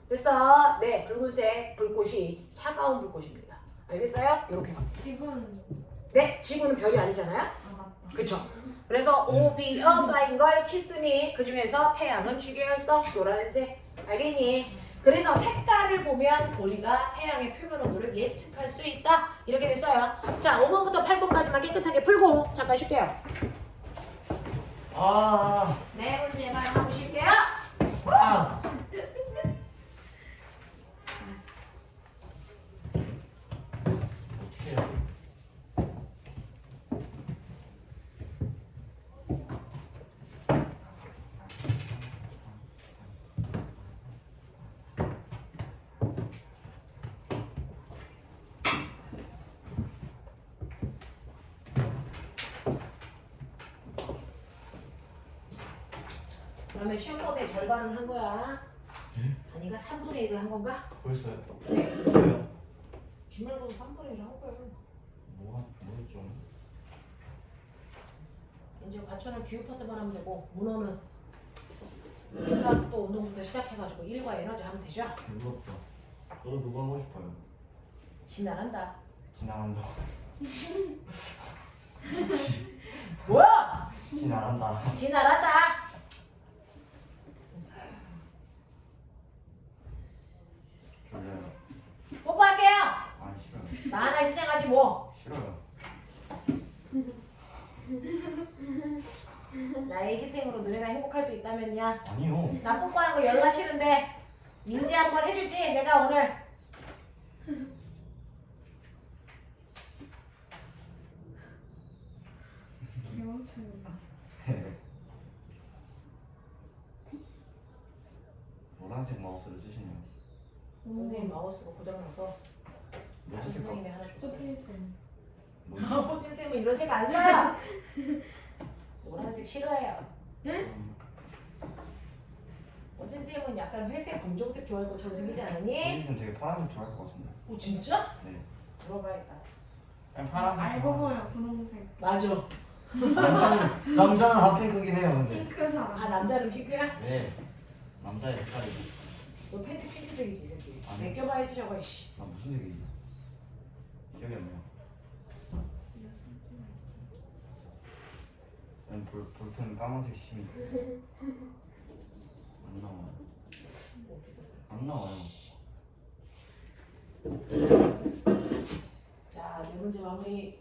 S1: 됐어? 네, 붉은색 불꽃이 차가운 불꽃입니다. 알겠어요? 이렇게.
S4: 지금
S1: 네, 지구는 별이 아니잖아요?
S4: 아 맞다.
S1: 그쵸? 그래서 O, B, 파인 걸, 키스미. 그 중에서 태양은 G계열성 노란색. 알겠니? 그래서 색깔을 보면 우리가 태양의 표면 온도를 예측할 수 있다. 이렇게 됐어요. 자, 5번부터 8번까지만 깨끗하게 풀고 잠깐 쉴게요.
S2: 아.
S1: 네, 문제만 하고 쉴게요.
S2: 아. 어떻게 해요?
S1: 그러면 시험 범위의 절반은 한 거야.
S2: 네?
S1: 아니가 3분의 1을 한 건가?
S2: 벌써요?
S1: 네.
S2: 뭐예요?
S1: 기말고사 3분의 1을 한 거예요.
S2: 뭐였죠?
S1: 이제 과천은 기후파트만 하면 되고 문어는 인간또 운동부터 시작해가지고 일과 에너지 하면 되죠.
S2: 부럽다. 저도 그거 하고 싶어요.
S1: 진난한다.
S2: 지나간다.
S1: 뭐야?
S2: 지나간다.
S1: 진난한다.
S2: 졸려요.
S1: 뽀뽀할게요.
S2: 아 싫어요.
S1: 나 하나 희생하지 뭐.
S2: 싫어요.
S1: 나의 희생으로 너네가 행복할 수 있다면야.
S2: 아니요.
S1: 나 뽀뽀하는 거 열나 싫은데 민지 한번 해주지. 내가 오늘
S4: 개멍청이다.
S2: 노란색 마우스를 쓰시네요.
S1: 선생님 마우스가 고장나서 다른
S2: 뭐지
S1: 선생님이 하나 줬어요.
S4: 포트니슨.
S2: 뭐지?
S1: 호진 쌤은 이런 색 안 써요. 노란색 싫어해요. 호진 쌤은 약간 회색, 검정색 좋아하는 것처럼 생기지 않았니?
S2: 호진은 되게 파란색 좋아할 것 같은데.
S1: 오 진짜?
S2: 네.
S1: 물어봐야겠다.
S2: 그냥 파란색.
S4: 알고 보면 분홍색.
S1: 맞아.
S2: 남자는 다 핑크긴 해요, 근데.
S4: 핑크 사람.
S1: 아 남자는 핑크야?
S2: 네. 남자의 색깔이고.
S1: 너 팬티 핑크색이지 이 새끼.
S2: 아니.
S1: 벗겨봐야지 저거. 씨.
S2: 나 무슨 색이지? 기억이 안 나요. 난 볼펜 까만색 심이 있어. 안 나와요. 안 나와요.
S1: 자, 네 문제 마무리.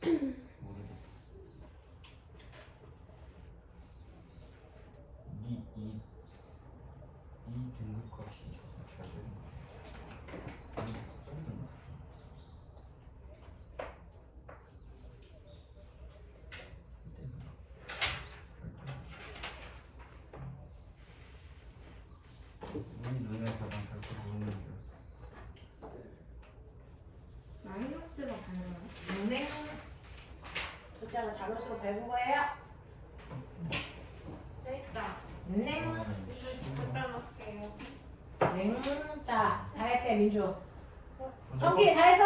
S2: 모르겠다. 이 등급값이 잘 되는 거야. 우리 눈에 가장 잘 들어오는 게
S4: 마이너스가 가능해요?
S1: 네. 숫자가 작을수록 밝은 거예요.
S4: 됐다.
S1: 네.
S4: 갖다 놓을게요.
S1: 네. 자, 다 했대 민주. 성기 다 했어?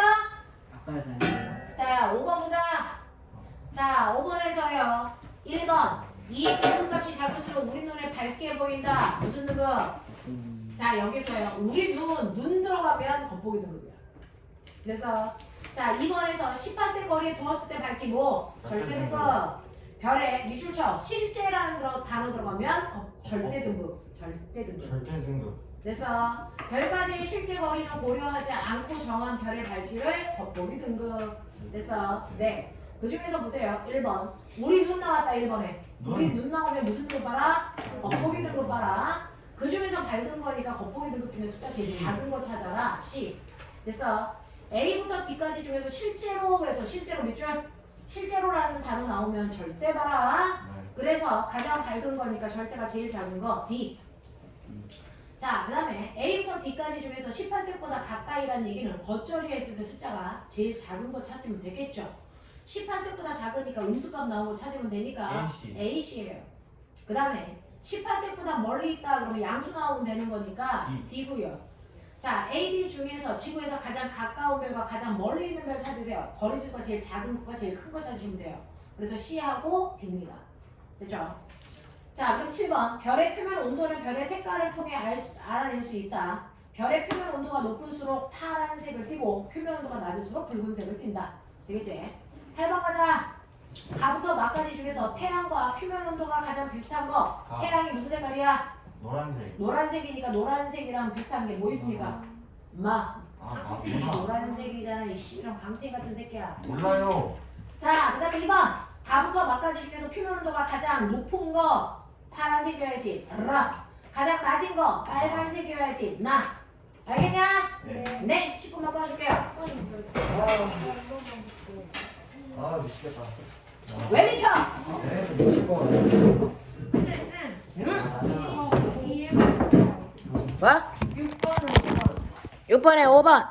S3: 아까 다녔어요.
S1: 자, 5번 보자. 자, 5번에서요. 1번. 이 등급값이 작을수록 우리 눈에 밝게 보인다. 무슨 등급? 자, 여기서요. 우리 눈 들어가면 겉보기 등급이야. 그래서 자, 2번에서 18세 거리에 두었을 때 밝기 뭐? 절대 등급. 별에 밑줄 쳐. 실제라는 단어 들어가면 절대 등급. 절대 등급.
S2: 절대 등급.
S1: 그래서 별까지의 실제 거리는 고려하지 않고 정한 별의 밝기를 겉보기 등급. 그래서 네. 그 중에서 보세요. 1번. 우리 눈 나왔다 1번에. 우리 눈 나오면 무슨 등급 봐라? 겉보기 등급 봐라. 그 중에서 밝은 거니까 겉보기 등급 중에 숫자 제일 작은 거 찾아라. C. 그래서 A부터 D까지 중에서 실제로 그래서 실제로 밑줄 실제로라는 단어 나오면 절대 봐라.
S2: 네.
S1: 그래서 가장 밝은 거니까 절대가 제일 작은 거 D. 자, 그 다음에 A부터 D까지 중에서 18색보다 가까이라는 얘기는 겉절이에 있을 때 숫자가 제일 작은 거 찾으면 되겠죠. 18색보다 작으니까 음수값 나온 거 찾으면 되니까 A씨예요. 그 다음에 18색보다 멀리 있다 그러면 양수 나오면 되는 거니까 D고요. 자, A, D 중에서 지구에서 가장 가까운 별과 가장 멀리 있는 별 찾으세요. 거리수가 제일 작은 거가 제일 큰 거 찾으시면 돼요. 그래서 C하고 D입니다. 됐죠? 자, 그럼 7번. 별의 표면 온도는 별의 색깔을 통해 알아낼 수 있다. 별의 표면 온도가 높을수록 파란색을 띠고 표면 온도가 낮을수록 붉은색을 띈다. 되겠지? 8번 가자. 가부터 막까지 중에서 태양과 표면 온도가 가장 비슷한 거.
S2: 가.
S1: 태양이 무슨 색깔이야?
S2: 노란색.
S1: 노란색이니까 노란색이랑 비슷한 게 뭐 있습니까? 마.
S2: 아,
S1: 노란색이잖아. 이 씨랑 방태 같은 새끼야.
S2: 몰라요.
S1: 자, 그 다음에 2번. 가부터 막까지 중에서 표면 온도가 가장 높은 거 파란색이어야지. 라. 가장 낮은 거 빨간색이어야지. 나. 알겠냐?
S2: 네.
S1: 네. 10분만 끊어줄게요.
S2: 아 미치겠다.
S1: 왜 미쳐?
S2: 네, 미칠 것 같아.
S4: 근데 쌤,
S1: 응?
S4: 이거 이해가 안 돼요.
S1: 뭐?
S4: 6번은
S1: 6번에 5번.